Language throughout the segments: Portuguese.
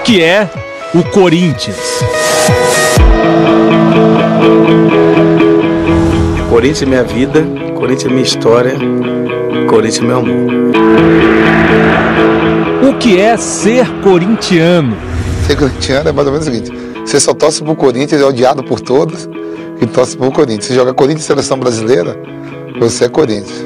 que é o Corinthians. Corinthians é minha vida, Corinthians é minha história, Corinthians é meu amor. O que é ser corintiano? Ser corintiano é mais ou menos o seguinte: você só torce pro Corinthians, é odiado por todos e torce pro Corinthians. Se joga Corinthians e Seleção Brasileira, você é Corinthians.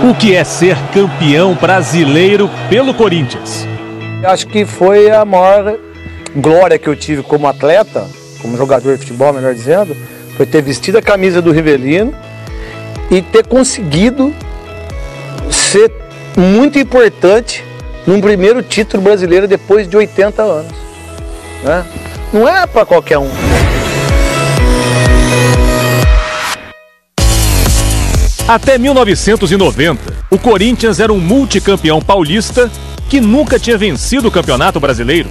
O que é ser campeão brasileiro pelo Corinthians? Acho que foi a maior glória que eu tive como atleta, como jogador de futebol, melhor dizendo, foi ter vestido a camisa do Rivelino e ter conseguido ser muito importante num primeiro título brasileiro depois de 80 anos. Né? Não é para qualquer um. Até 1990, o Corinthians era um multicampeão paulista que nunca tinha vencido o Campeonato Brasileiro.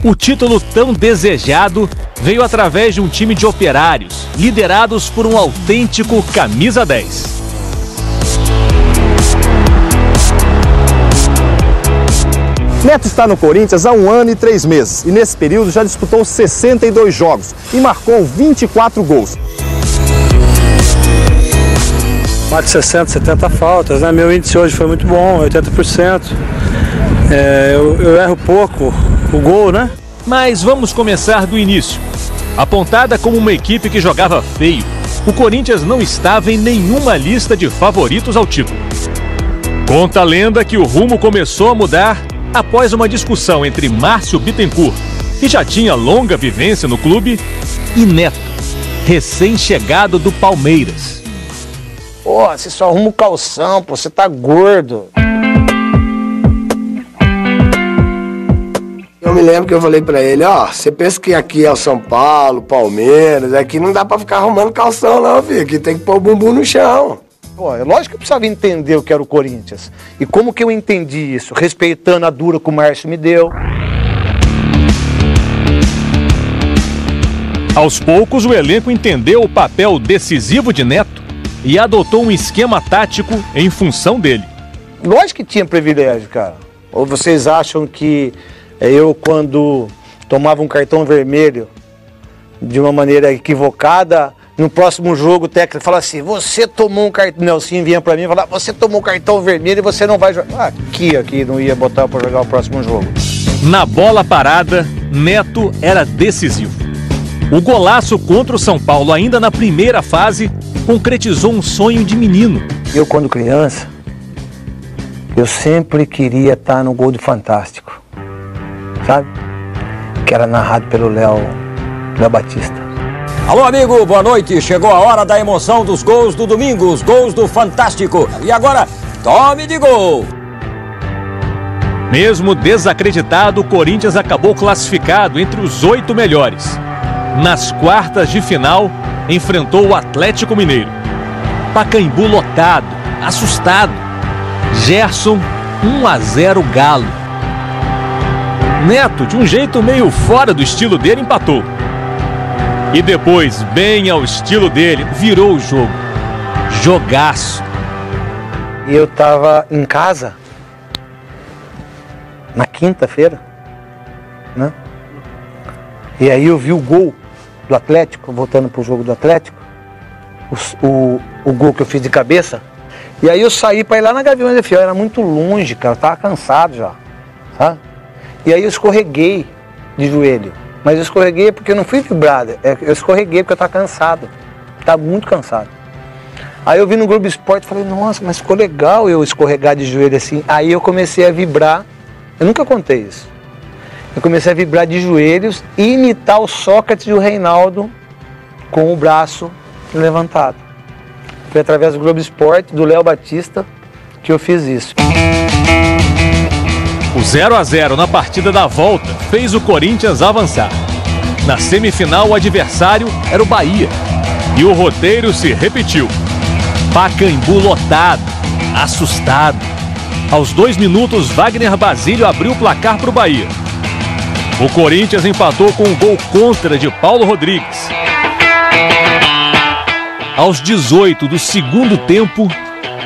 O título tão desejado veio através de um time de operários, liderados por um autêntico camisa 10. Neto está no Corinthians há 1 ano e 3 meses e nesse período já disputou 62 jogos e marcou 24 gols. Mais de 60, 70 faltas, né? Meu índice hoje foi muito bom, 80%. Eu erro pouco o gol, né? Mas vamos começar do início. Apontada como uma equipe que jogava feio, o Corinthians não estava em nenhuma lista de favoritos ao título. Conta a lenda que o rumo começou a mudar após uma discussão entre Márcio Bittencourt, que já tinha longa vivência no clube, e Neto, recém-chegado do Palmeiras. Pô, você só arruma o calção, pô, você tá gordo. Eu me lembro que eu falei pra ele, ó, você pensa que aqui é o São Paulo, Palmeiras, aqui não dá pra ficar arrumando calção não, filho, aqui tem que pôr o bumbum no chão. Pô, é lógico que eu precisava entender o que era o Corinthians. E como que eu entendi isso? Respeitando a dura que o Márcio me deu. Aos poucos, o elenco entendeu o papel decisivo de Neto e adotou um esquema tático em função dele. Lógico que tinha privilégio, cara. Ou vocês acham que eu, quando tomava um cartão vermelho de uma maneira equivocada, no próximo jogo o técnico fala assim, você tomou um cartão... Nelson vinha pra mim e falava, você tomou um cartão vermelho e você não vai jogar. Aqui não ia botar pra jogar o próximo jogo. Na bola parada, Neto era decisivo. O golaço contra o São Paulo, ainda na primeira fase, concretizou um sonho de menino. Eu, quando criança, eu sempre queria estar no Gol do Fantástico, sabe? Que era narrado pelo Léo Batista. Alô, amigo, boa noite. Chegou a hora da emoção dos gols do domingo, os gols do Fantástico. E agora, tome de gol! Mesmo desacreditado, o Corinthians acabou classificado entre os 8 melhores. Nas quartas de final, enfrentou o Atlético Mineiro. Pacaembu lotado, assustado. Gerson, 1-0 Galo. Neto, de um jeito meio fora do estilo dele, empatou. E depois, bem ao estilo dele, virou o jogo. Jogaço. E eu tava em casa, na quinta-feira, né? E aí eu vi o gol do Atlético, voltando pro jogo do Atlético, o gol que eu fiz de cabeça. E aí eu saí para ir lá na Gaviões FM, era muito longe, cara, eu tava cansado já, sabe? E aí eu escorreguei de joelho. Mas eu escorreguei porque eu não fui vibrado, eu escorreguei porque eu tava cansado, tava muito cansado. Aí eu vi no Globo Esporte e falei, nossa, mas ficou legal eu escorregar de joelho assim. Aí eu comecei a vibrar, eu nunca contei isso. Eu comecei a vibrar de joelhos e imitar o Sócrates e o Reinaldo com o braço levantado. Foi através do Globo Esporte, do Léo Batista, que eu fiz isso. O 0-0 na partida da volta fez o Corinthians avançar. Na semifinal, o adversário era o Bahia. E o roteiro se repetiu. Pacaembu lotado, assustado. Aos 2 minutos, Wagner Basílio abriu o placar para o Bahia. O Corinthians empatou com um gol contra de Paulo Rodrigues. Aos 18 do segundo tempo,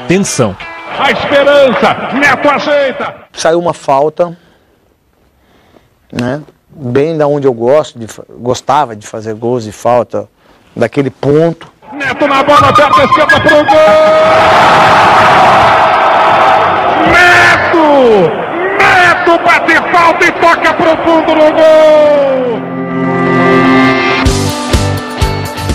tensão. a esperança, Neto ajeita. Saiu uma falta, né? Bem da onde eu gostava de fazer gols de falta, daquele ponto. Neto na bola, perto à esquerda pro gol! Neto bate falta e toca pro fundo no gol!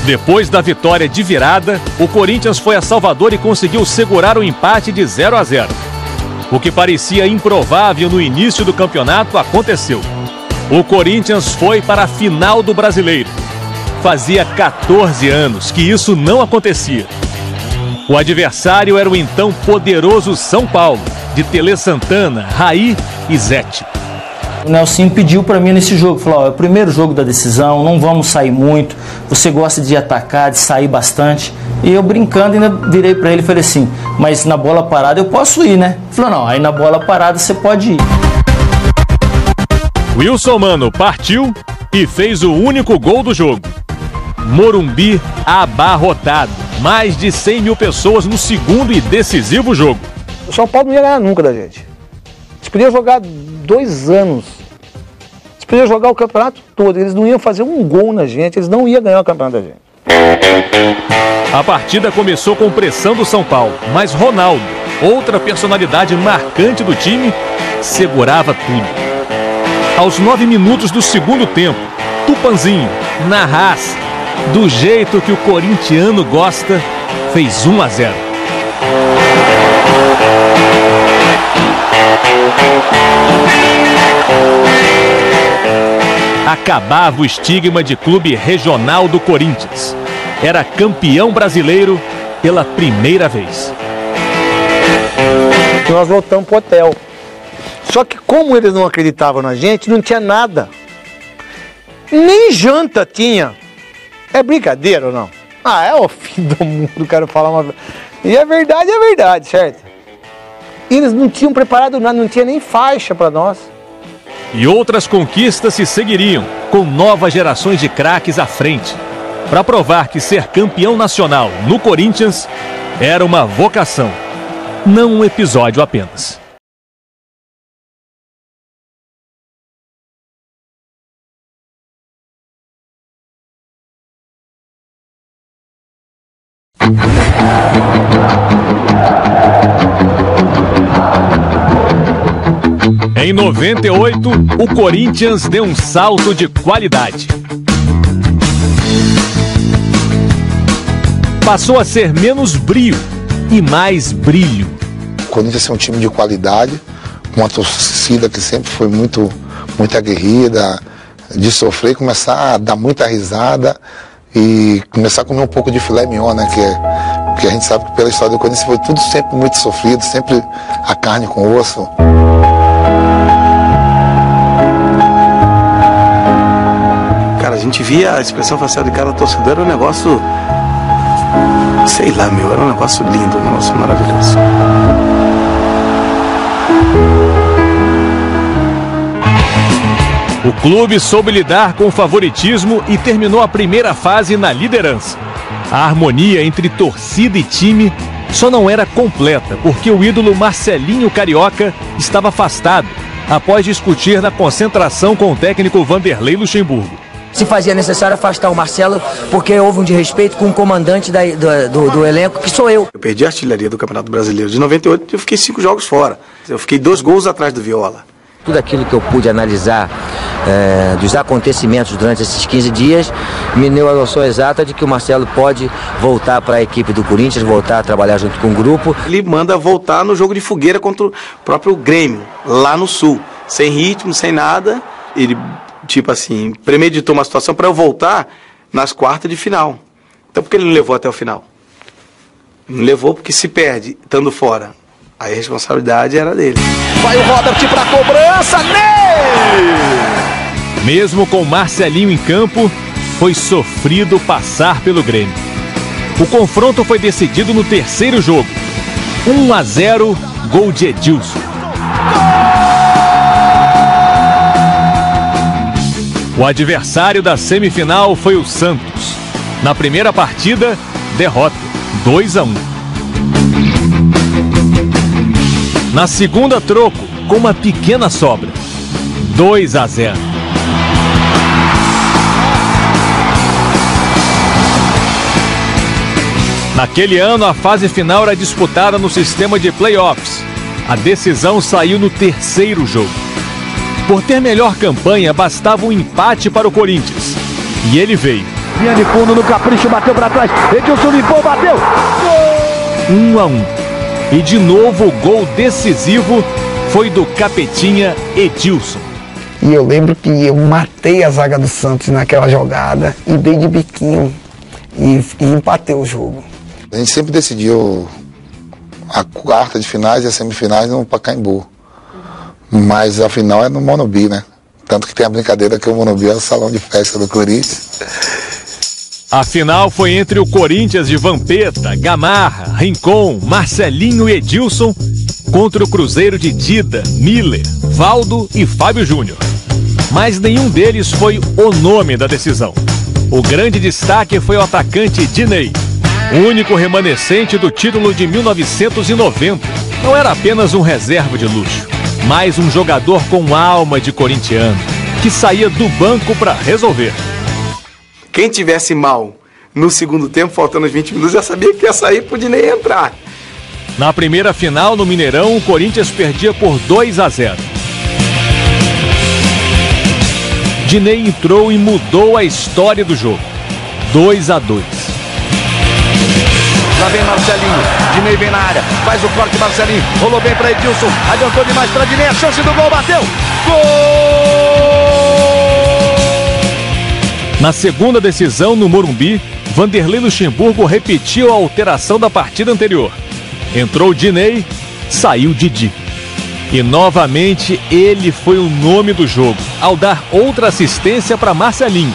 Depois da vitória de virada, o Corinthians foi a Salvador e conseguiu segurar o empate de 0-0. O que parecia improvável no início do campeonato aconteceu. O Corinthians foi para a final do Brasileiro. Fazia 14 anos que isso não acontecia. O adversário era o então poderoso São Paulo, de Tele Santana, Raí e Zete. O Nelsinho pediu para mim nesse jogo, falou, é o primeiro jogo da decisão, não vamos sair muito, você gosta de atacar, de sair bastante. E eu brincando ainda virei para ele e falei assim, mas na bola parada eu posso ir, né? Ele falou, não, aí na bola parada você pode ir. Wilson Mano partiu e fez o único gol do jogo. Morumbi abarrotado, mais de 100 mil pessoas no segundo e decisivo jogo. O São Paulo não ia ganhar nunca da gente. Eles podiam jogar 2 anos. Eles podiam jogar o campeonato todo. Eles não iam fazer um gol na gente. Eles não iam ganhar o campeonato da gente. A partida começou com pressão do São Paulo, mas Ronaldo, outra personalidade marcante do time, segurava tudo. Aos 9 minutos do segundo tempo, Tupanzinho, na raça, do jeito que o corintiano gosta, fez 1-0. Acabava o estigma de clube regional do Corinthians. Era campeão brasileiro pela primeira vez. Nós voltamos pro hotel. Só que como eles não acreditavam na gente, não tinha nada. Nem janta tinha. É brincadeira ou não? Ah, é o fim do mundo, o cara falar uma... E é verdade, certo? Eles não tinham preparado nada, não tinha nem faixa para nós. E outras conquistas se seguiriam, com novas gerações de craques à frente, para provar que ser campeão nacional no Corinthians era uma vocação, não um episódio apenas. Em 98, o Corinthians deu um salto de qualidade. Passou a ser menos brio e mais brilho. O Corinthians é um time de qualidade, com uma torcida que sempre foi muito aguerrida, de sofrer e começar a dar muita risada e começar a comer um pouco de filé mignon, né? Porque a gente sabe que pela história do Corinthians foi tudo sempre muito sofrido, sempre a carne com osso. Cara, a gente via a expressão facial de cada torcedor, era um negócio, sei lá, era um negócio lindo, um negócio maravilhoso. O clube soube lidar com o favoritismo e terminou a primeira fase na liderança. A harmonia entre torcida e time só não era completa porque o ídolo Marcelinho Carioca estava afastado após discutir na concentração com o técnico Vanderlei Luxemburgo. Se fazia necessário afastar o Marcelo porque houve um desrespeito com o comandante do elenco, que sou eu. Eu perdi a artilharia do Campeonato Brasileiro de 98 e eu fiquei 5 jogos fora. Eu fiquei 2 gols atrás do Viola. Tudo aquilo que eu pude analisar dos acontecimentos durante esses 15 dias me deu a noção exata de que o Marcelo pode voltar para a equipe do Corinthians, voltar a trabalhar junto com o grupo. Ele manda voltar no jogo de fogueira contra o próprio Grêmio, lá no Sul. Sem ritmo, sem nada. Ele, tipo assim, premeditou uma situação para eu voltar nas quartas de final. Então por que ele não levou até o final? Não levou porque se perde, estando fora. Aí a responsabilidade era dele. Vai o Robert para a cobrança, Ney! Mesmo com Marcelinho em campo, foi sofrido passar pelo Grêmio. O confronto foi decidido no terceiro jogo. 1-0, gol de Edilson. O adversário da semifinal foi o Santos. Na primeira partida, derrota, 2-1. Na segunda, troco, com uma pequena sobra. 2-0. Naquele ano, a fase final era disputada no sistema de playoffs. A decisão saiu no terceiro jogo. Por ter melhor campanha, bastava um empate para o Corinthians. E ele veio. Linha de fundo no capricho, bateu para trás. Edilson limpou, bateu. Gol! 1-1. E de novo o gol decisivo foi do capetinha Edilson. E eu lembro que eu matei a zaga do Santos naquela jogada e dei de biquinho e empatei o jogo. A gente sempre decidiu a quarta de finais e as semifinais no Pacaembu. Mas a final é no Morumbi, né? Tanto que tem a brincadeira que o Morumbi é o salão de festa do Corinthians. A final foi entre o Corinthians de Vampeta, Gamarra, Rincon, Marcelinho e Edilson contra o Cruzeiro de Dida, Miller, Valdo e Fábio Júnior. Mas nenhum deles foi o nome da decisão. O grande destaque foi o atacante Dinei, o único remanescente do título de 1990. Não era apenas um reserva de luxo, mas um jogador com alma de corintiano, que saía do banco para resolver. Quem tivesse mal no segundo tempo, faltando os 20 minutos, já sabia que ia sair pro Dinei entrar. Na primeira final, no Mineirão, o Corinthians perdia por 2-0. Dinei entrou e mudou a história do jogo. 2-2. Lá vem Marcelinho, Dinei vem na área, faz o corte, Marcelinho, rolou bem para Edilson, adiantou demais para Dinei, a chance do gol, bateu, gol! Na segunda decisão, no Morumbi, Vanderlei Luxemburgo repetiu a alteração da partida anterior. Entrou Dinei, saiu Didi. E novamente ele foi o nome do jogo, ao dar outra assistência para Marcelinho.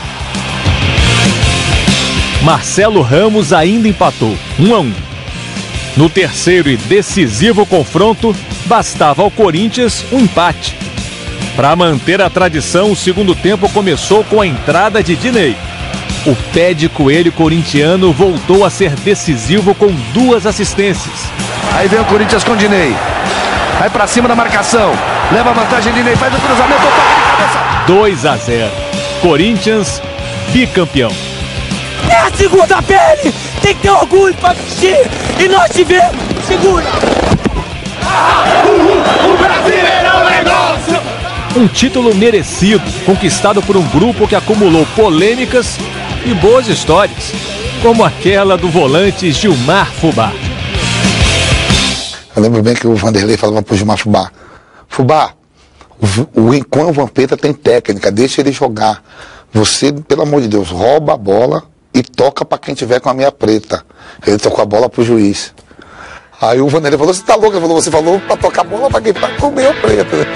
Marcelo Ramos ainda empatou, 1-1. No terceiro e decisivo confronto, bastava ao Corinthians um empate. Para manter a tradição, o segundo tempo começou com a entrada de Dinei. O pé de coelho corintiano voltou a ser decisivo com 2 assistências. Aí vem o Corinthians com Dinei. Vai pra cima da marcação. Leva a vantagem, Dinei faz o cruzamento, toca de cabeça. 2-0. Corinthians, bicampeão. É a segunda pele! Tem que ter orgulho pra vestir! E nós tivemos! Segura! O Brasileirão é nosso! Um título merecido, conquistado por um grupo que acumulou polêmicas e boas histórias, como aquela do volante Gilmar Fubá. Eu lembro bem que o Vanderlei falava pro Gilmar Fubá: Fubá, o Rincon e o Vampeta tem técnica, deixa ele jogar. Você, pelo amor de Deus, rouba a bola e toca pra quem tiver com a meia preta. Ele tocou a bola pro juiz. Aí o Vanderlei falou: você tá louco? Ele falou: você falou pra tocar a bola pra quem tá com a meia preta.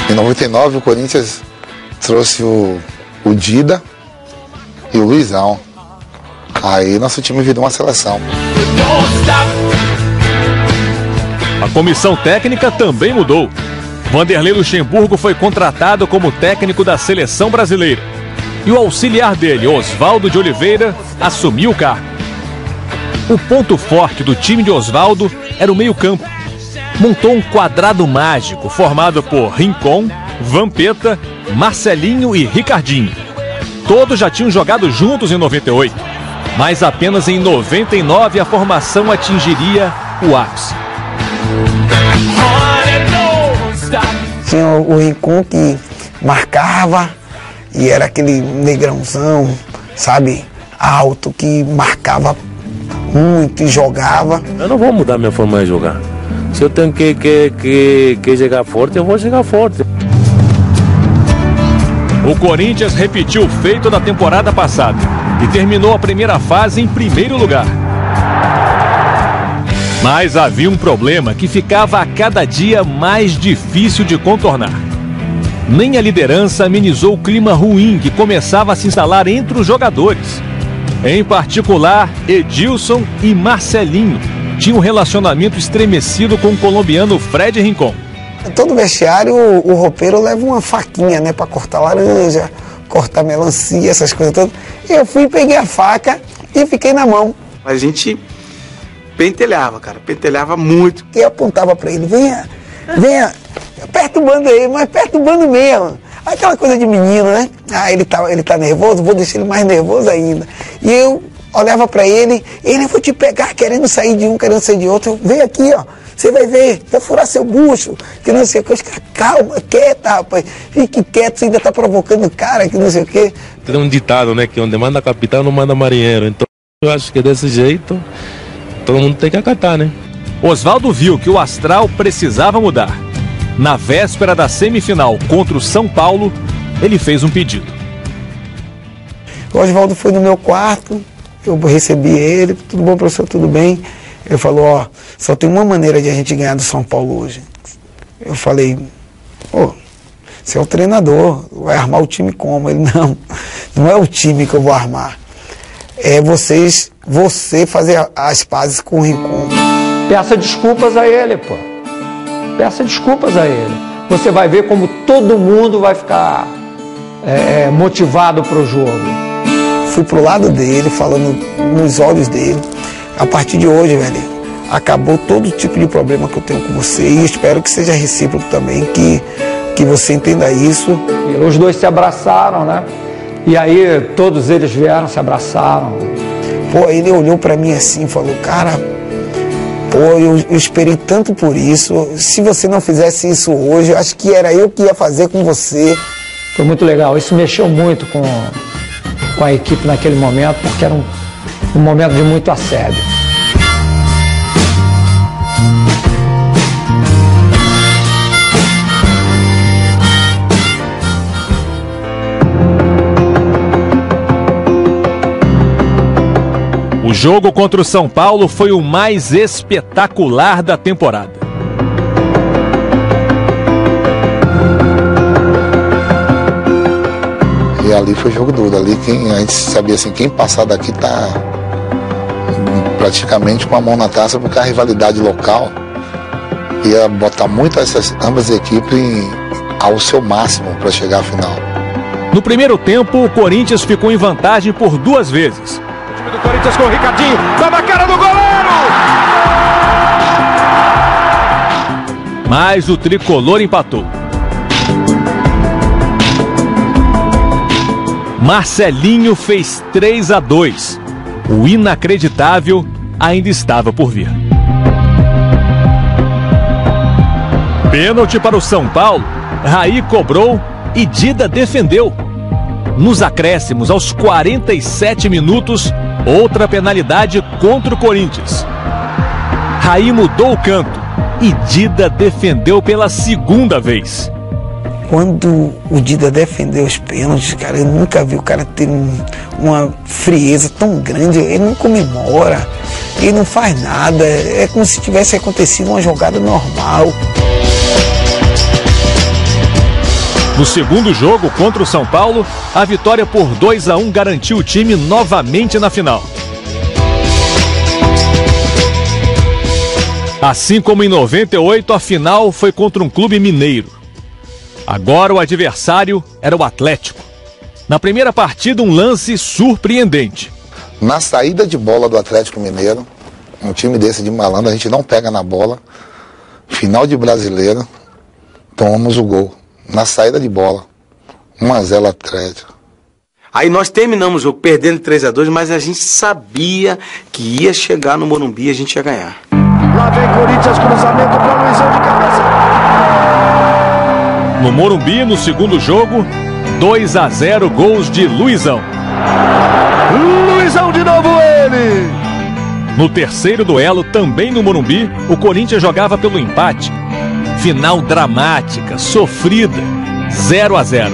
Em 99 o Corinthians trouxe o Dida e o Luizão. Aí nosso time virou uma seleção. A comissão técnica também mudou. Vanderlei Luxemburgo foi contratado como técnico da seleção brasileira. E o auxiliar dele, Oswaldo de Oliveira, assumiu o cargo. O ponto forte do time de Oswaldo era o meio-campo. Montou um quadrado mágico formado por Rincon, Vampeta, Marcelinho e Ricardinho. Todos já tinham jogado juntos em 98, mas apenas em 99 a formação atingiria o ápice. Tinha o Rincon que marcava e era aquele negrãozão, sabe, alto, que marcava muito e jogava. Eu não vou mudar minha forma de jogar. Se eu tenho que chegar forte, eu vou chegar forte. O Corinthians repetiu o feito da temporada passada e terminou a primeira fase em primeiro lugar. Mas havia um problema que ficava a cada dia mais difícil de contornar. Nem a liderança amenizou o clima ruim que começava a se instalar entre os jogadores. Em particular, Edilson e Marcelinho tinham um relacionamento estremecido com o colombiano Fred Rincon. Todo vestiário, o roupeiro leva uma faquinha, né, para cortar laranja, cortar melancia, essas coisas todas. Eu fui, peguei a faca e fiquei na mão. A gente pentelhava, cara, pentelhava muito. E apontava para ele, venha, aperta o bando aí, mas aperta o bando mesmo. Aquela coisa de menino, né? Ah, ele tá nervoso, vou deixar ele mais nervoso ainda. E eu olhava para ele, vou te pegar, querendo sair de um, querendo sair de outro. Vem aqui, ó, você vai ver, vai furar seu bucho, que não sei o que. Calma, quieta, rapaz, fique quieto, você ainda tá provocando o cara, que não sei o que. Tem um ditado, né, que onde manda capitão não manda marinheiro. Então eu acho que desse jeito todo mundo tem que acatar, né? Oswaldo viu que o astral precisava mudar. Na véspera da semifinal contra o São Paulo, ele fez um pedido. O Oswaldo foi no meu quarto, eu recebi ele, tudo bom, professor, tudo bem? Ele falou, ó, só tem uma maneira de a gente ganhar do São Paulo hoje. Eu falei, pô, você é o treinador, vai armar o time como? Ele, não é o time que eu vou armar. É você fazer as pazes com o Rincon. Peça desculpas a ele, pô. Peça desculpas a ele. Você vai ver como todo mundo vai ficar motivado para o jogo. Fui pro lado dele, falando nos olhos dele. A partir de hoje, velho, acabou todo tipo de problema que eu tenho com você e espero que seja recíproco também, que você entenda isso. E os dois se abraçaram, né? E aí todos eles vieram, se abraçaram. Pô, ele olhou para mim assim e falou, cara, pô, eu esperei tanto por isso. Se você não fizesse isso hoje, eu acho que era eu que ia fazer com você. Foi muito legal. Isso mexeu muito com a equipe naquele momento, porque era um momento de muito assédio. O jogo contra o São Paulo foi o mais espetacular da temporada. E ali foi jogo duro. Ali a gente sabia assim, quem passar daqui tá praticamente com a mão na taça, porque a rivalidade local ia botar muito ambas as equipes ao seu máximo para chegar à final. No primeiro tempo, o Corinthians ficou em vantagem por 2 vezes. O time do Corinthians com o Ricardinho, tá na cara do goleiro! Mas o tricolor empatou. Marcelinho fez 3-2. O inacreditável ainda estava por vir. Pênalti para o São Paulo. Raí cobrou e Dida defendeu. Nos acréscimos, aos 47 minutos, outra penalidade contra o Corinthians. Raí mudou o canto e Dida defendeu pela 2ª vez. Quando o Dida defendeu os pênaltis, cara, eu nunca vi o cara ter uma frieza tão grande. Ele não comemora, ele não faz nada. É como se tivesse acontecido uma jogada normal. No segundo jogo contra o São Paulo, a vitória por 2-1 garantiu o time novamente na final. Assim como em 98, a final foi contra um clube mineiro. Agora o adversário era o Atlético. Na primeira partida, um lance surpreendente. Na saída de bola do Atlético Mineiro, um time desse de malandro, a gente não pega na bola. Final de Brasileiro, tomamos o gol. Na saída de bola, 1-0 Atlético. Aí nós terminamos o jogo perdendo 3-2, mas a gente sabia que ia chegar no Morumbi e a gente ia ganhar. Lá vem Corinthians, cruzamento para Luizão de cabeça. No Morumbi, no segundo jogo, 2-0, gols de Luizão. Luizão de novo ele! No terceiro duelo, também no Morumbi, o Corinthians jogava pelo empate. Final dramática, sofrida, 0-0.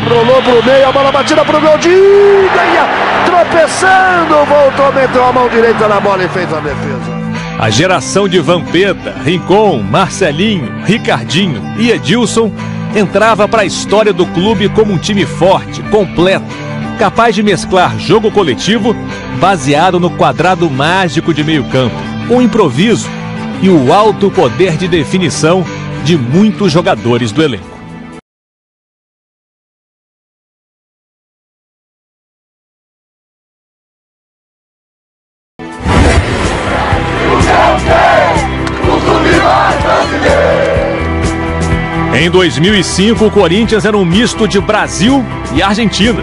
Rolou pro meio, a bola batida pro gol de Ida, tropeçando, voltou, meteu a mão direita na bola e fez a defesa. A geração de Vampeta, Rincon, Marcelinho, Ricardinho e Edilson entrava para a história do clube como um time forte, completo, capaz de mesclar jogo coletivo baseado no quadrado mágico de meio campo, o improviso e o alto poder de definição de muitos jogadores do elenco. Em 2005, o Corinthians era um misto de Brasil e Argentina.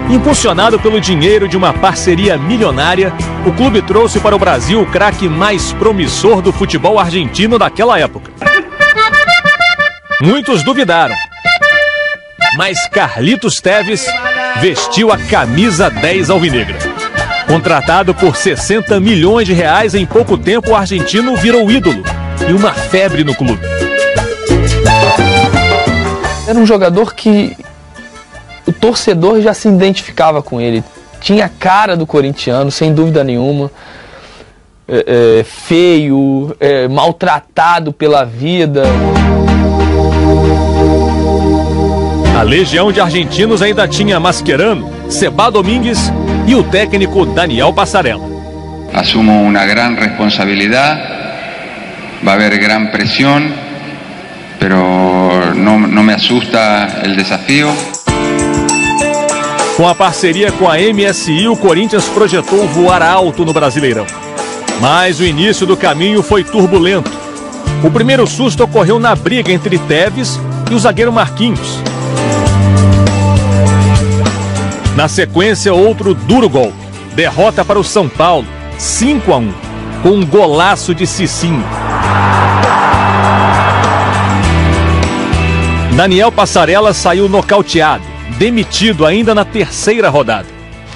Impulsionado pelo dinheiro de uma parceria milionária, o clube trouxe para o Brasil o craque mais promissor do futebol argentino daquela época. Muitos duvidaram, mas Carlitos Tevez vestiu a camisa 10 alvinegra. Contratado por 60 milhões de reais em pouco tempo, o argentino virou ídolo e uma febre no clube. Era um jogador que o torcedor já se identificava com ele. Tinha a cara do corintiano, sem dúvida nenhuma. Feio, maltratado pela vida. A legião de argentinos ainda tinha Mascherano, Sebá Domínguez e o técnico Daniel Passarella. Assumo uma grande responsabilidade, vai haver grande pressão, pero não me assusta o desafio. Com a parceria com a MSI, o Corinthians projetou voar alto no Brasileirão. Mas o início do caminho foi turbulento. O primeiro susto ocorreu na briga entre Tevez e o zagueiro Marquinhos. Na sequência, outro duro gol. Derrota para o São Paulo, 5-1, com um golaço de Cicinho. Daniel Passarella saiu nocauteado, demitido ainda na terceira rodada.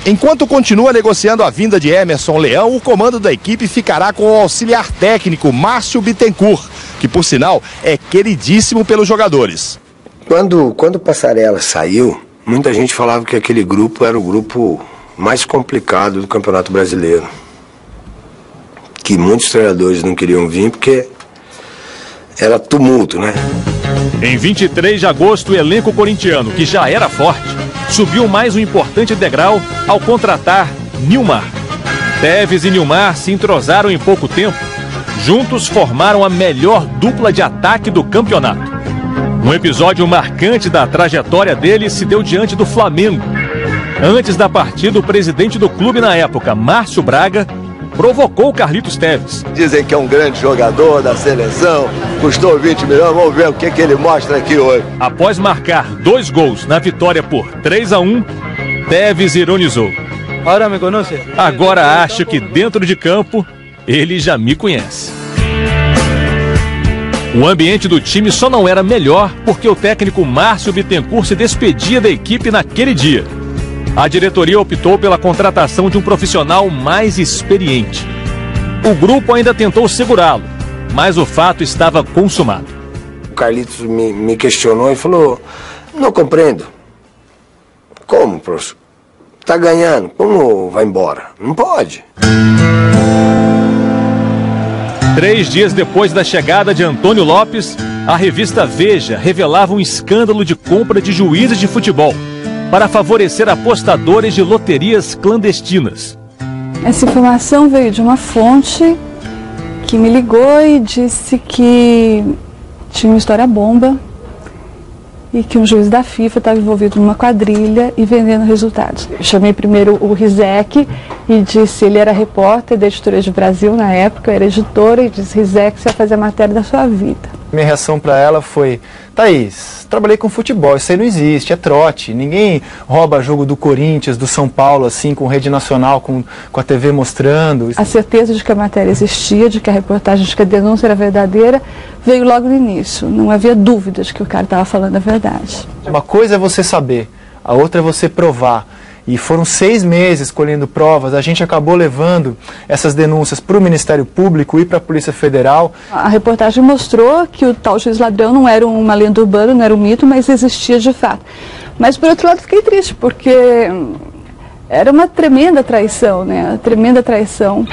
Enquanto continua negociando a vinda de Emerson Leão, o comando da equipe ficará com o auxiliar técnico Márcio Bittencourt, que por sinal é queridíssimo pelos jogadores. Quando o Passarella saiu, muita gente falava que aquele grupo era o grupo mais complicado do Campeonato Brasileiro. Que muitos treinadores não queriam vir porque era tumulto, né? Em 23 de agosto, o elenco corintiano, que já era forte, subiu mais um importante degrau ao contratar Nilmar. Tevez e Nilmar se entrosaram em pouco tempo. Juntos formaram a melhor dupla de ataque do campeonato. Um episódio marcante da trajetória dele se deu diante do Flamengo. Antes da partida, o presidente do clube na época, Márcio Braga, provocou Carlitos Tevez. Dizem que é um grande jogador da seleção, custou 20 milhões, vamos ver o que ele mostra aqui hoje. Após marcar 2 gols na vitória por 3-1, Tevez ironizou. Agora me conhece? Agora acho que dentro de campo ele já me conhece. O ambiente do time só não era melhor porque o técnico Márcio Bittencourt se despedia da equipe naquele dia. A diretoria optou pela contratação de um profissional mais experiente. O grupo ainda tentou segurá-lo, mas o fato estava consumado. O Carlitos me questionou e falou: não compreendo. Como, professor? Tá ganhando, como vai embora? Não pode. 3 dias depois da chegada de Antônio Lopes, a revista Veja revelava um escândalo de compra de juízes de futebol para favorecer apostadores de loterias clandestinas. Essa informação veio de uma fonte que me ligou e disse que tinha uma história bomba e que um juiz da FIFA estava envolvido numa quadrilha e vendendo resultados. Eu chamei primeiro o Rizek e disse, ele era repórter da Editoria de Brasil na época, eu era editora, e disse: Rizek, você vai fazer a matéria da sua vida. Minha reação para ela foi: Thaís, trabalhei com futebol, isso aí não existe, é trote. Ninguém rouba jogo do Corinthians, do São Paulo, assim, com rede nacional, com a TV mostrando. A certeza de que a matéria existia, de que a reportagem, de que a denúncia era verdadeira, veio logo no início. Não havia dúvida de que o cara estava falando a verdade. Uma coisa é você saber, a outra é você provar. E foram 6 meses colhendo provas, a gente acabou levando essas denúncias para o Ministério Público e para a Polícia Federal. A reportagem mostrou que o tal juiz ladrão não era uma lenda urbana, não era um mito, mas existia de fato. Mas, por outro lado, fiquei triste, porque era uma tremenda traição, né? Uma tremenda traição.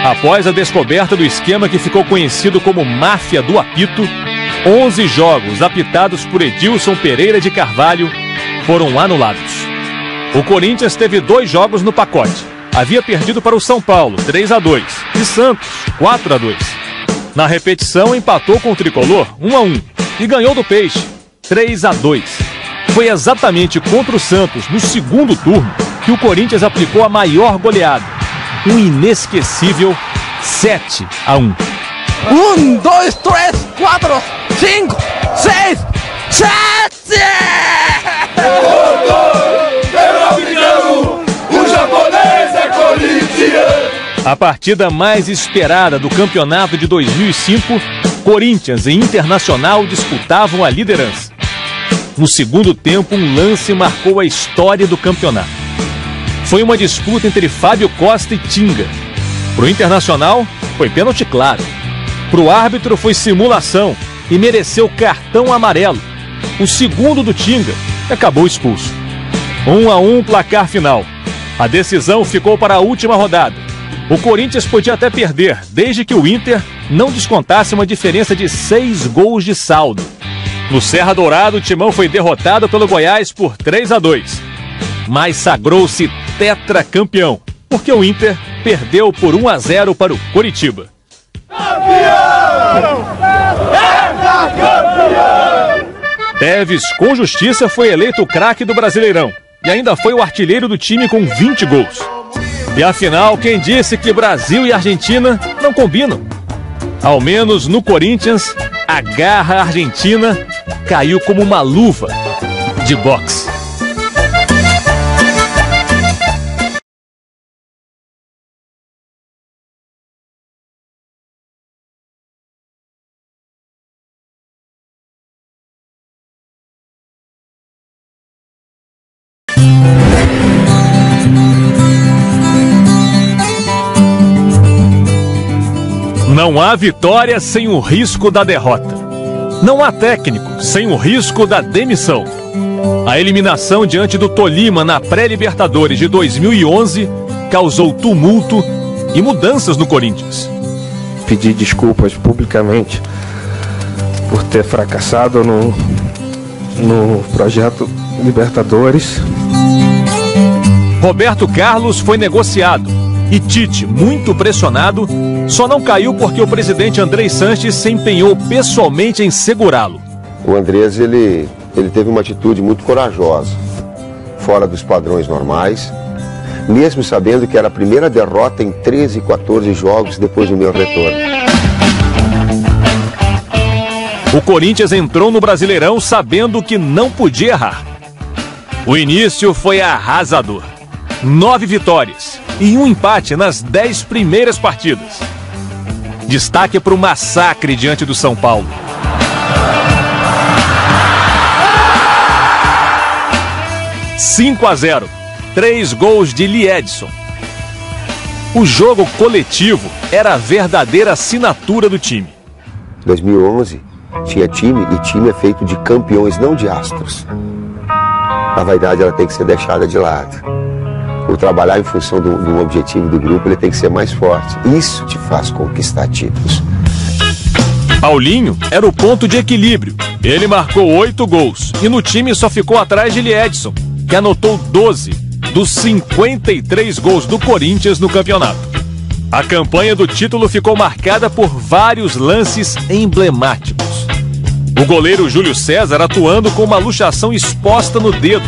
Após a descoberta do esquema que ficou conhecido como Máfia do Apito, 11 jogos apitados por Edilson Pereira de Carvalho foram anulados. O Corinthians teve 2 jogos no pacote. Havia perdido para o São Paulo, 3-2, e Santos, 4-2. Na repetição, empatou com o Tricolor 1-1 e ganhou do Peixe 3-2. Foi exatamente contra o Santos, no segundo turno, que o Corinthians aplicou a maior goleada. Um inesquecível 7-1. 1, 2, 3, 4, 5, 6, 7! O japonês é Corinthians! A partida mais esperada do campeonato de 2005, Corinthians e Internacional disputavam a liderança. No segundo tempo, um lance marcou a história do campeonato. Foi uma disputa entre Fábio Costa e Tinga. Para o Internacional, foi pênalti claro. Para o árbitro, foi simulação e mereceu cartão amarelo. O segundo do Tinga acabou expulso. 1-1 placar final. A decisão ficou para a última rodada. O Corinthians podia até perder, desde que o Inter não descontasse uma diferença de 6 gols de saldo. No Serra Dourada, o Timão foi derrotado pelo Goiás por 3-2. Mas sagrou-se tetracampeão, porque o Inter perdeu por 1-0 para o Coritiba. Tevez, com justiça, foi eleito o craque do Brasileirão e ainda foi o artilheiro do time com 20 gols. E afinal, quem disse que Brasil e Argentina não combinam? Ao menos no Corinthians, a garra argentina caiu como uma luva de boxe. Não há vitória sem o risco da derrota. Não há técnico sem o risco da demissão. A eliminação diante do Tolima na pré-Libertadores de 2011 causou tumulto e mudanças no Corinthians. Pedir desculpas publicamente por ter fracassado no projeto Libertadores. Roberto Carlos foi negociado e Tite, muito pressionado, só não caiu porque o presidente Andrés Sanches se empenhou pessoalmente em segurá-lo. O Andrés, ele teve uma atitude muito corajosa, fora dos padrões normais, mesmo sabendo que era a primeira derrota em 13, 14 jogos depois do meu retorno. O Corinthians entrou no Brasileirão sabendo que não podia errar. O início foi arrasador. 9 vitórias e um empate nas 10 primeiras partidas. Destaque para o massacre diante do São Paulo. — 5-0, 3 gols de Liedson. O jogo coletivo era a verdadeira assinatura do time. 2011 tinha time, e time é feito de campeões, não de astros. A vaidade, ela tem que ser deixada de lado. O trabalhar em função do objetivo do grupo, ele tem que ser mais forte. Isso te faz conquistar títulos. Paulinho era o ponto de equilíbrio. Ele marcou 8 gols e no time só ficou atrás de Liedson, que anotou 12 dos 53 gols do Corinthians no campeonato. A campanha do título ficou marcada por vários lances emblemáticos. O goleiro Júlio César atuando com uma luxação exposta no dedo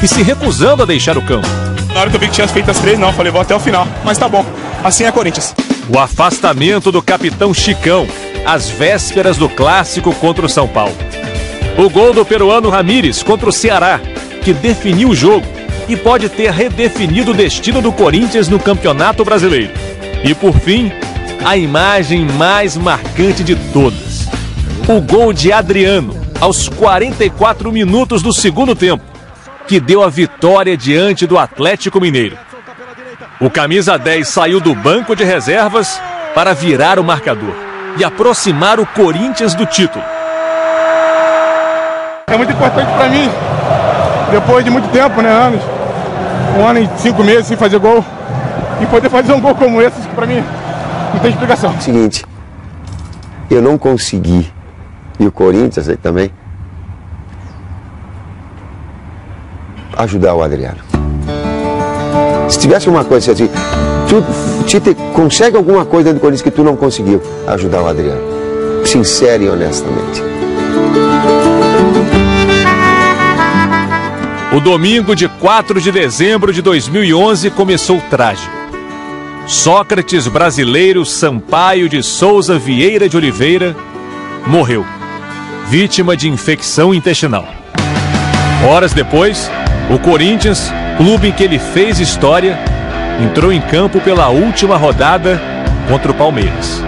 e se recusando a deixar o campo. Na hora que eu vi que tinha feito as 3, não, falei, vou até o final. Mas tá bom, assim é Corinthians. O afastamento do capitão Chicão, às vésperas do clássico contra o São Paulo. O gol do peruano Ramírez contra o Ceará, que definiu o jogo e pode ter redefinido o destino do Corinthians no Campeonato Brasileiro. E por fim, a imagem mais marcante de todas. O gol de Adriano, aos 44 minutos do segundo tempo, que deu a vitória diante do Atlético Mineiro. O camisa 10 saiu do banco de reservas para virar o marcador e aproximar o Corinthians do título. É muito importante para mim, depois de muito tempo, né, anos, 1 ano e 5 meses sem fazer gol, e poder fazer um gol como esse, que para mim não tem explicação. Seguinte, eu não consegui, e o Corinthians aí também, ajudar o Adriano. Se tivesse uma coisa assim, Tite consegue alguma coisa dentro do Corinthians que tu não conseguiu ajudar o Adriano. Sincero e honestamente. O domingo de 4 de dezembro de 2011 começou trágico. Sócrates brasileiro Sampaio de Souza Vieira de Oliveira morreu, vítima de infecção intestinal. Horas depois, o Corinthians, clube em que ele fez história, entrou em campo pela última rodada contra o Palmeiras.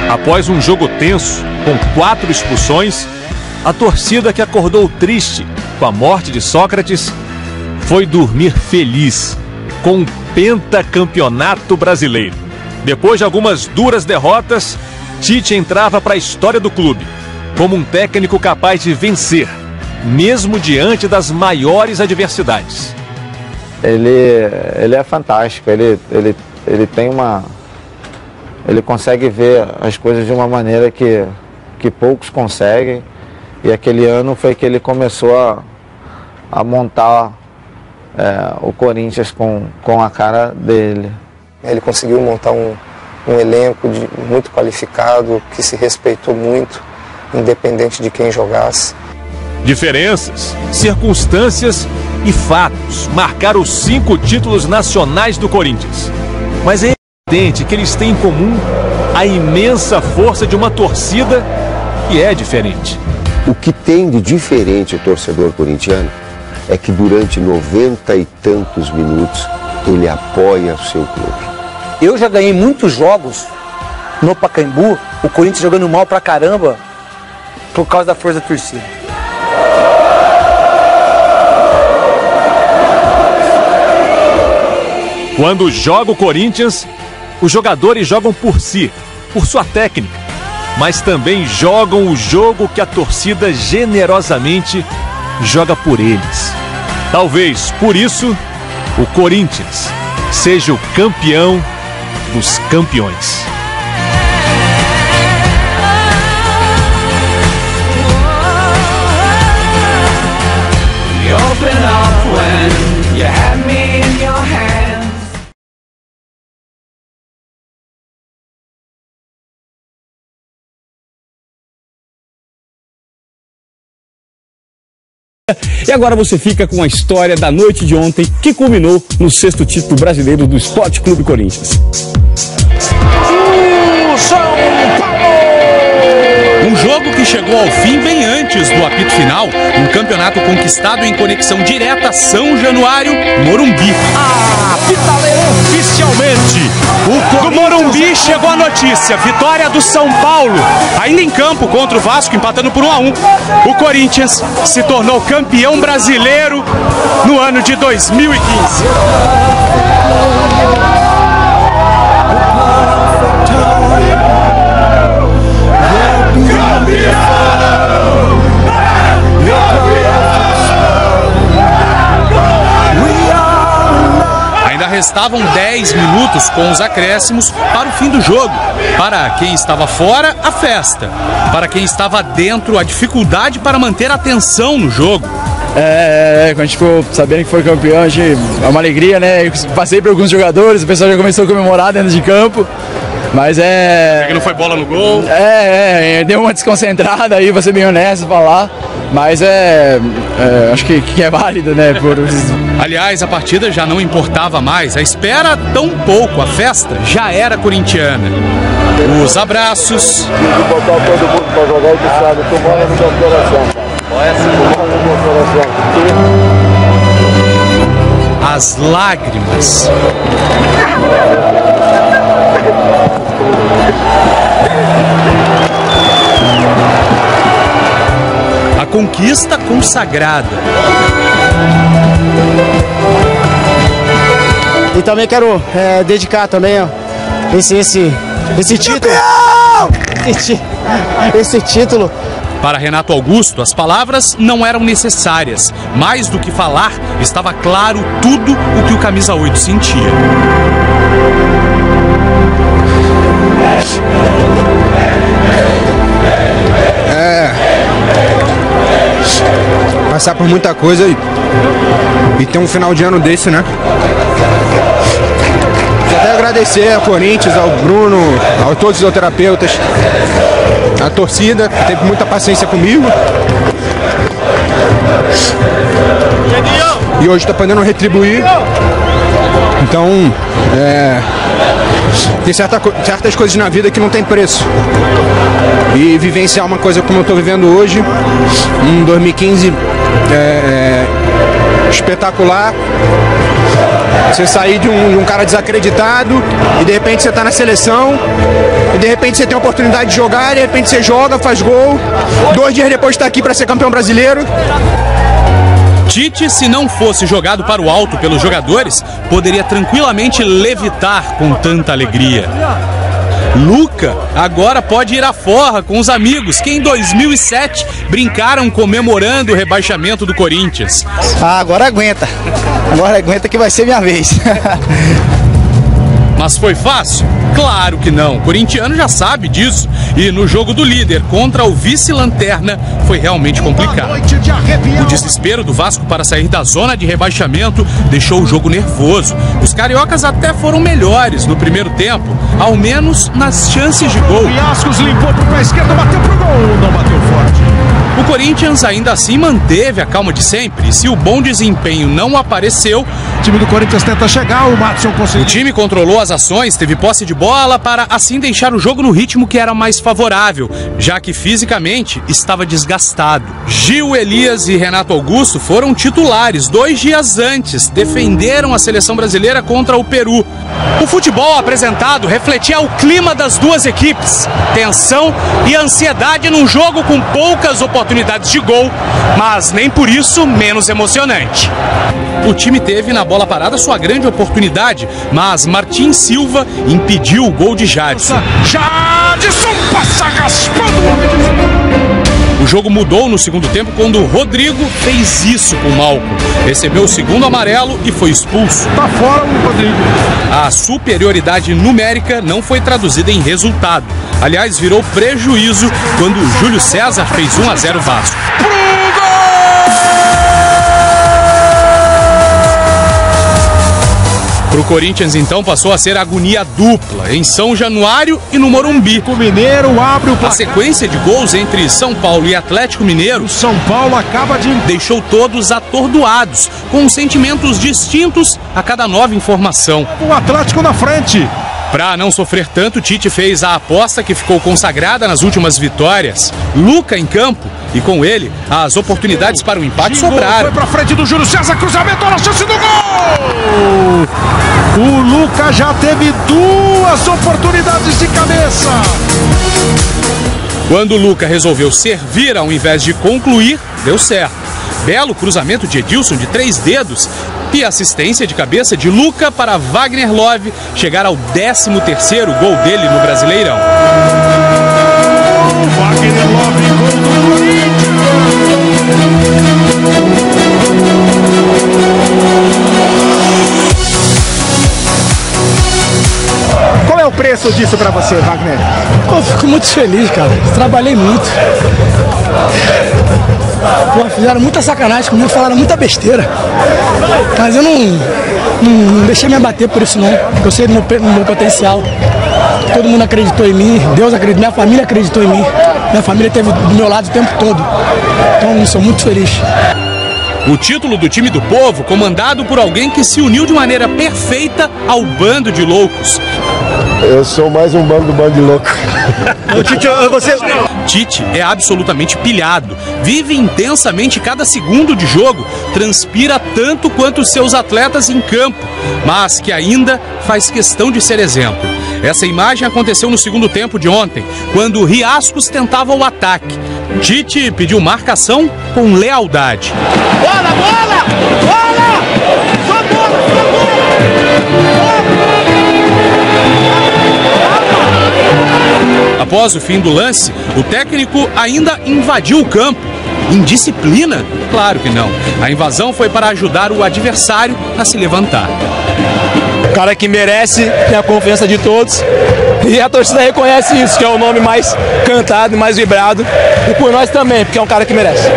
Após um jogo tenso, com 4 expulsões, a torcida que acordou triste com a morte de Sócrates foi dormir feliz com um pentacampeonato brasileiro. Depois de algumas duras derrotas, Tite entrava para a história do clube como um técnico capaz de vencer, mesmo diante das maiores adversidades. Ele é fantástico, ele tem ele consegue ver as coisas de uma maneira que poucos conseguem, e aquele ano foi que ele começou a montar o Corinthians com a cara dele. Ele conseguiu montar um elenco muito qualificado, que se respeitou muito, independente de quem jogasse. Diferenças, circunstâncias e fatos marcaram os 5 títulos nacionais do Corinthians. Mas é evidente que eles têm em comum a imensa força de uma torcida que é diferente. O que tem de diferente o torcedor corintiano é que durante 90 e tantos minutos ele apoia o seu clube. Eu já ganhei muitos jogos no Pacaembu, o Corinthians jogando mal pra caramba, por causa da força da torcida. Quando joga o Corinthians, os jogadores jogam por si, por sua técnica, mas também jogam o jogo que a torcida generosamente joga por eles. Talvez por isso o Corinthians seja o campeão dos campeões. E agora você fica com a história da noite de ontem, que culminou no 6º título brasileiro do Sport Clube Corinthians. São Paulo! Um jogo que chegou ao fim bem antes do apito final, um campeonato conquistado em conexão direta São Januário, Morumbi. Oficialmente, do Morumbi chegou a notícia, vitória do São Paulo, ainda em campo contra o Vasco, empatando por 1-1. O Corinthians se tornou campeão brasileiro no ano de 2015. Ainda restavam 10 minutos com os acréscimos para o fim do jogo. Para quem estava fora, a festa. Para quem estava dentro, a dificuldade para manter a atenção no jogo. Quando a gente ficou sabendo que foi campeão, é uma alegria, né? Eu passei por alguns jogadores, o pessoal já começou a comemorar dentro de campo. Mas que não foi bola no gol? Deu uma desconcentrada aí, vou ser bem honesto pra falar. Mas acho que é válido, né? Aliás, a partida já não importava mais. A espera tão pouco, a festa já era corintiana. Os abraços. Botar todo mundo pra jogar e que sabe, tu mora no meu coração. As lágrimas. A conquista consagrada. E também quero dedicar também ó, esse título. Esse título. Para Renato Augusto, as palavras não eram necessárias. Mais do que falar, estava claro tudo o que o Camisa 8 sentia. Passar por muita coisa e ter um final de ano desse, né? até agradecer ao Corinthians, ao Bruno, a todos os fisioterapeutas, a torcida, que teve muita paciência comigo. E hoje está podendo retribuir. Então, tem certas coisas na vida que não tem preço. E vivenciar uma coisa como eu estou vivendo hoje, em 2015, espetacular. Você sair de um cara desacreditado e de repente você está na seleção e de repente você tem a oportunidade de jogar, e de repente você joga, faz gol, 2 dias depois está aqui para ser campeão brasileiro. Tite, se não fosse jogado para o alto pelos jogadores, poderia tranquilamente levitar com tanta alegria. Luca agora pode ir à forra com os amigos que em 2007 brincaram comemorando o rebaixamento do Corinthians. Agora aguenta que vai ser minha vez. Mas foi fácil? Claro que não. O corintiano já sabe disso. E no jogo do líder contra o vice-lanterna foi realmente complicado. O desespero do Vasco para sair da zona de rebaixamento deixou o jogo nervoso. Os cariocas até foram melhores no primeiro tempo, ao menos nas chances de gol. Riascos limpou pro pé esquerdo, bateu pro gol, não bateu forte. O Corinthians ainda assim manteve a calma de sempre, e se o bom desempenho não apareceu, o time do Corinthians tenta chegar, o Matson conseguiu. O time controlou as ações, teve posse de bola para assim deixar o jogo no ritmo que era mais favorável, já que fisicamente estava desgastado. Gil Elias e Renato Augusto foram titulares 2 dias antes, defenderam a seleção brasileira contra o Peru. O futebol apresentado refletia o clima das duas equipes, tensão e ansiedade num jogo com poucas oportunidades de gol, mas nem por isso menos emocionante. O time teve na bola parada sua grande oportunidade, mas Martin Silva impediu o gol de Jadson. Jadson passa raspando o homem. O jogo mudou no segundo tempo quando o Rodrigo fez isso com o Malcom. Recebeu o segundo amarelo e foi expulso. Tá fora o Rodrigo. A superioridade numérica não foi traduzida em resultado. Aliás, virou prejuízo quando o Júlio César fez 1-0 Vasco. Pro Corinthians, então, passou a ser agonia dupla em São Januário e no Morumbi. O Mineiro abre o placar. A sequência de gols entre São Paulo e Atlético Mineiro, o São Paulo acaba de... deixou todos atordoados, com sentimentos distintos a cada nova informação. O Atlético na frente. Para não sofrer tanto, Tite fez a aposta que ficou consagrada nas últimas vitórias. Luca em campo e com ele as oportunidades para o empate sobraram. Foi para frente do Júlio César, cruzamento, olha a chance do gol! O Luca já teve 2 oportunidades de cabeça. Quando o Luca resolveu servir ao invés de concluir, deu certo. Belo cruzamento de Edilson de 3 dedos e assistência de cabeça de Luca para Wagner Love chegar ao 13º gol dele no Brasileirão. Wagner Love, gol do Corinthians! Qual é o preço disso pra você, Wagner? Eu fico muito feliz, cara. Trabalhei muito. Pô, fizeram muita sacanagem comigo, falaram muita besteira. Mas eu não deixei me abater por isso não. Porque eu sei do meu potencial. Todo mundo acreditou em mim, Deus acreditou, minha família acreditou em mim. Minha família esteve do meu lado o tempo todo. Então eu sou muito feliz. O título do time do povo, comandado por alguém que se uniu de maneira perfeita ao bando de loucos. Eu sou mais um bando de louco. Tite é absolutamente pilhado, vive intensamente cada segundo de jogo, transpira tanto quanto seus atletas em campo, mas que ainda faz questão de ser exemplo. Essa imagem aconteceu no segundo tempo de ontem, quando o Riascos tentava o ataque. Tite pediu marcação com lealdade. Bola, bola! Bola! Só bola, só bola! Após o fim do lance, o técnico ainda invadiu o campo. Indisciplina? Claro que não. A invasão foi para ajudar o adversário a se levantar. O cara que merece, tem a confiança de todos. E a torcida reconhece isso, que é o nome mais cantado e mais vibrado. E por nós também, porque é um cara que merece.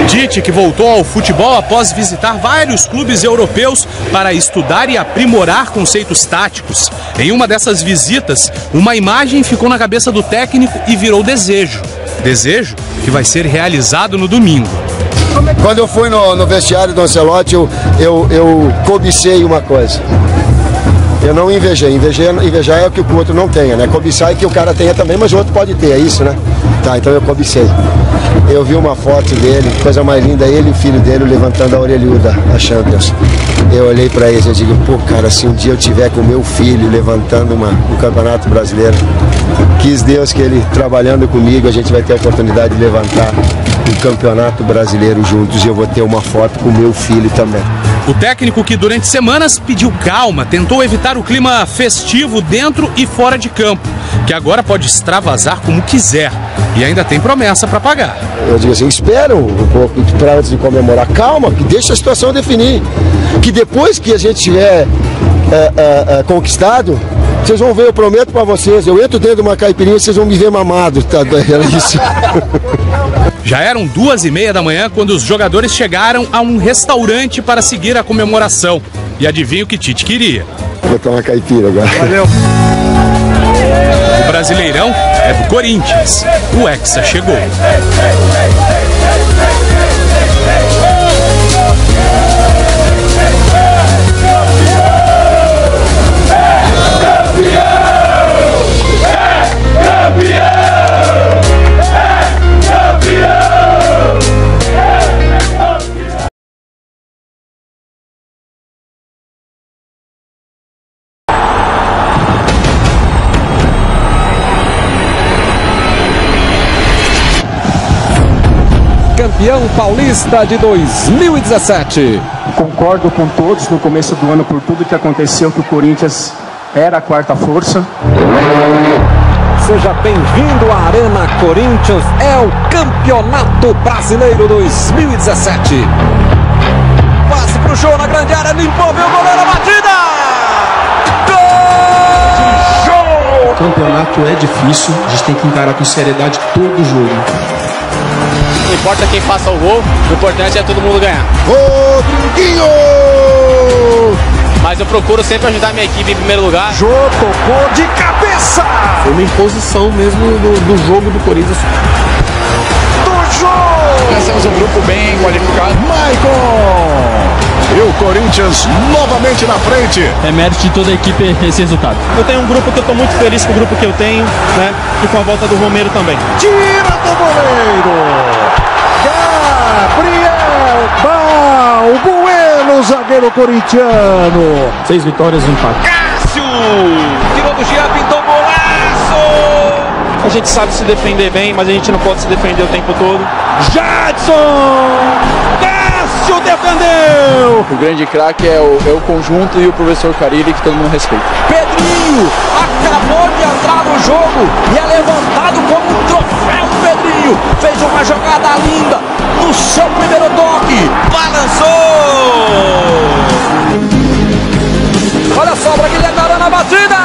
Tite, que voltou ao futebol após visitar vários clubes europeus para estudar e aprimorar conceitos táticos. Em uma dessas visitas, uma imagem ficou na cabeça do técnico e virou desejo. Desejo que vai ser realizado no domingo. Quando eu fui no vestiário do Ancelotti, eu cobicei uma coisa. Eu não invejei. Invejar é o que o outro não tenha, né? Cobiçar é que o cara tenha também, mas o outro pode ter, é isso, né? Tá, então eu cobicei. Eu vi uma foto dele, coisa mais linda, ele e o filho dele levantando a orelhuda, a Champions. Eu olhei pra eles e digo, pô, cara, se um dia eu tiver com o meu filho levantando um campeonato brasileiro, quis Deus que ele trabalhando comigo, a gente vai ter a oportunidade de levantar um campeonato brasileiro juntos e eu vou ter uma foto com o meu filho também. O técnico, que durante semanas pediu calma, tentou evitar o clima festivo dentro e fora de campo, que agora pode extravasar como quiser e ainda tem promessa para pagar. Eu digo assim, espera um pouco para antes de comemorar, calma, que deixa a situação definir, que depois que a gente tiver conquistado, vocês vão ver, eu prometo para vocês, eu entro dentro de uma caipirinha e vocês vão me ver mamado, tá? Era isso. Já eram 2h30 da manhã quando os jogadores chegaram a um restaurante para seguir a comemoração. E adivinha o que Tite queria? Vou tomar caipira agora. Valeu. O Brasileirão é do Corinthians. O Hexa chegou. Campeão paulista de 2017. Concordo com todos no começo do ano por tudo que aconteceu, que o Corinthians era a quarta força. Seja bem-vindo à Arena Corinthians, é o Campeonato Brasileiro 2017. Passe pro show na grande área, limpou, viu o goleiro, a batida! Gol! O campeonato é difícil, a gente tem que encarar com seriedade todo jogo. Não importa quem faça o gol, o importante é todo mundo ganhar. Rodriguinho! Mas eu procuro sempre ajudar minha equipe em primeiro lugar. Jô tocou de cabeça! Foi uma imposição mesmo do jogo do Corinthians. Do jogo! Nós temos um grupo bem qualificado. Maicon! E o Corinthians novamente na frente. É mérito de toda a equipe esse resultado. Eu tenho um grupo que eu estou muito feliz com o grupo que eu tenho, né? E com a volta do Romero também. Tira do goleiro! Gabriel Balbueno, zagueiro corintiano. 6 vitórias e um empate. Cássio! Tirou do Jean, pintou golaço! A gente sabe se defender bem, mas a gente não pode se defender o tempo todo. Jadson! Cássio defendeu! O grande craque é o conjunto e o professor Carille, que todo mundo respeita. Pedrinho acabou de entrar no jogo e é levantado como um troféu. Pedrinho fez uma jogada linda no seu primeiro toque, balançou! Olha a sobra, Guilherme Arana na batida!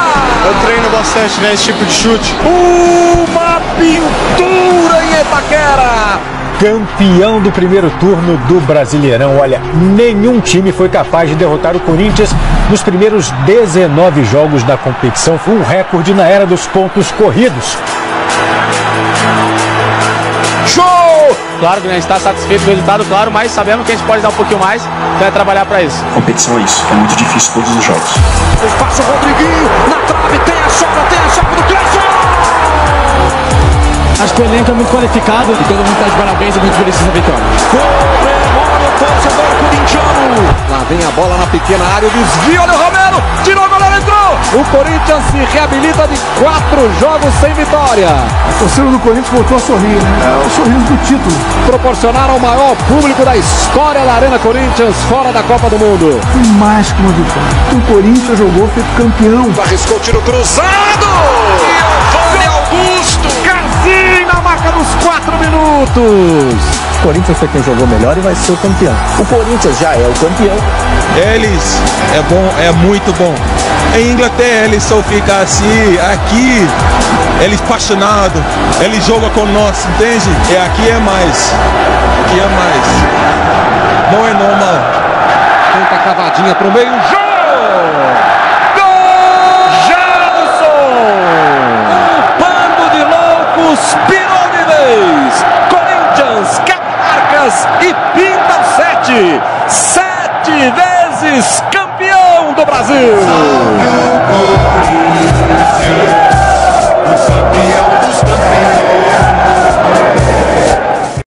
Eu treino bastante, né, esse tipo de chute. Uma pintura em Itaquera! Campeão do primeiro turno do Brasileirão. Olha, nenhum time foi capaz de derrotar o Corinthians nos primeiros 19 jogos da competição. Foi um recorde na era dos pontos corridos. Show! Claro que a gente está satisfeito com o resultado, claro, mas sabemos que a gente pode dar um pouquinho mais, vai trabalhar para isso. Competição é isso, é muito difícil todos os jogos. Passa o Rodriguinho, na trave, tem a chapa do Cleiton! Acho que o elenco é muito qualificado e todo mundo está de parabéns e muito feliz com essa vitória. Comemora o torcedor corintiano. Lá vem a bola na pequena área, o desvio, olha o Romero, tirou, o goleiro entrou. O Corinthians se reabilita de 4 jogos sem vitória. A torcida do Corinthians voltou a sorrir, né? É o sorriso do título. Proporcionaram o maior público da história da Arena Corinthians fora da Copa do Mundo. Foi mais que uma vitória. O Corinthians jogou feito campeão. Arriscou o tiro cruzado. Giovanni Augusto. Na marca dos 4 minutos. O Corinthians foi quem jogou melhor e vai ser o campeão. O Corinthians já é o campeão. Eles é bom, é muito bom. Em Inglaterra eles só ficam assim, aqui ele é apaixonado, ele joga com nós, entende? E aqui é mais. Aqui é mais. Não é normal. Tenta a cavadinha pro meio. Gol! Jadson! Um bando de loucos pirou de vez. Corinthians quebra marcas e pinta o 7. 7 vezes campeão do Brasil.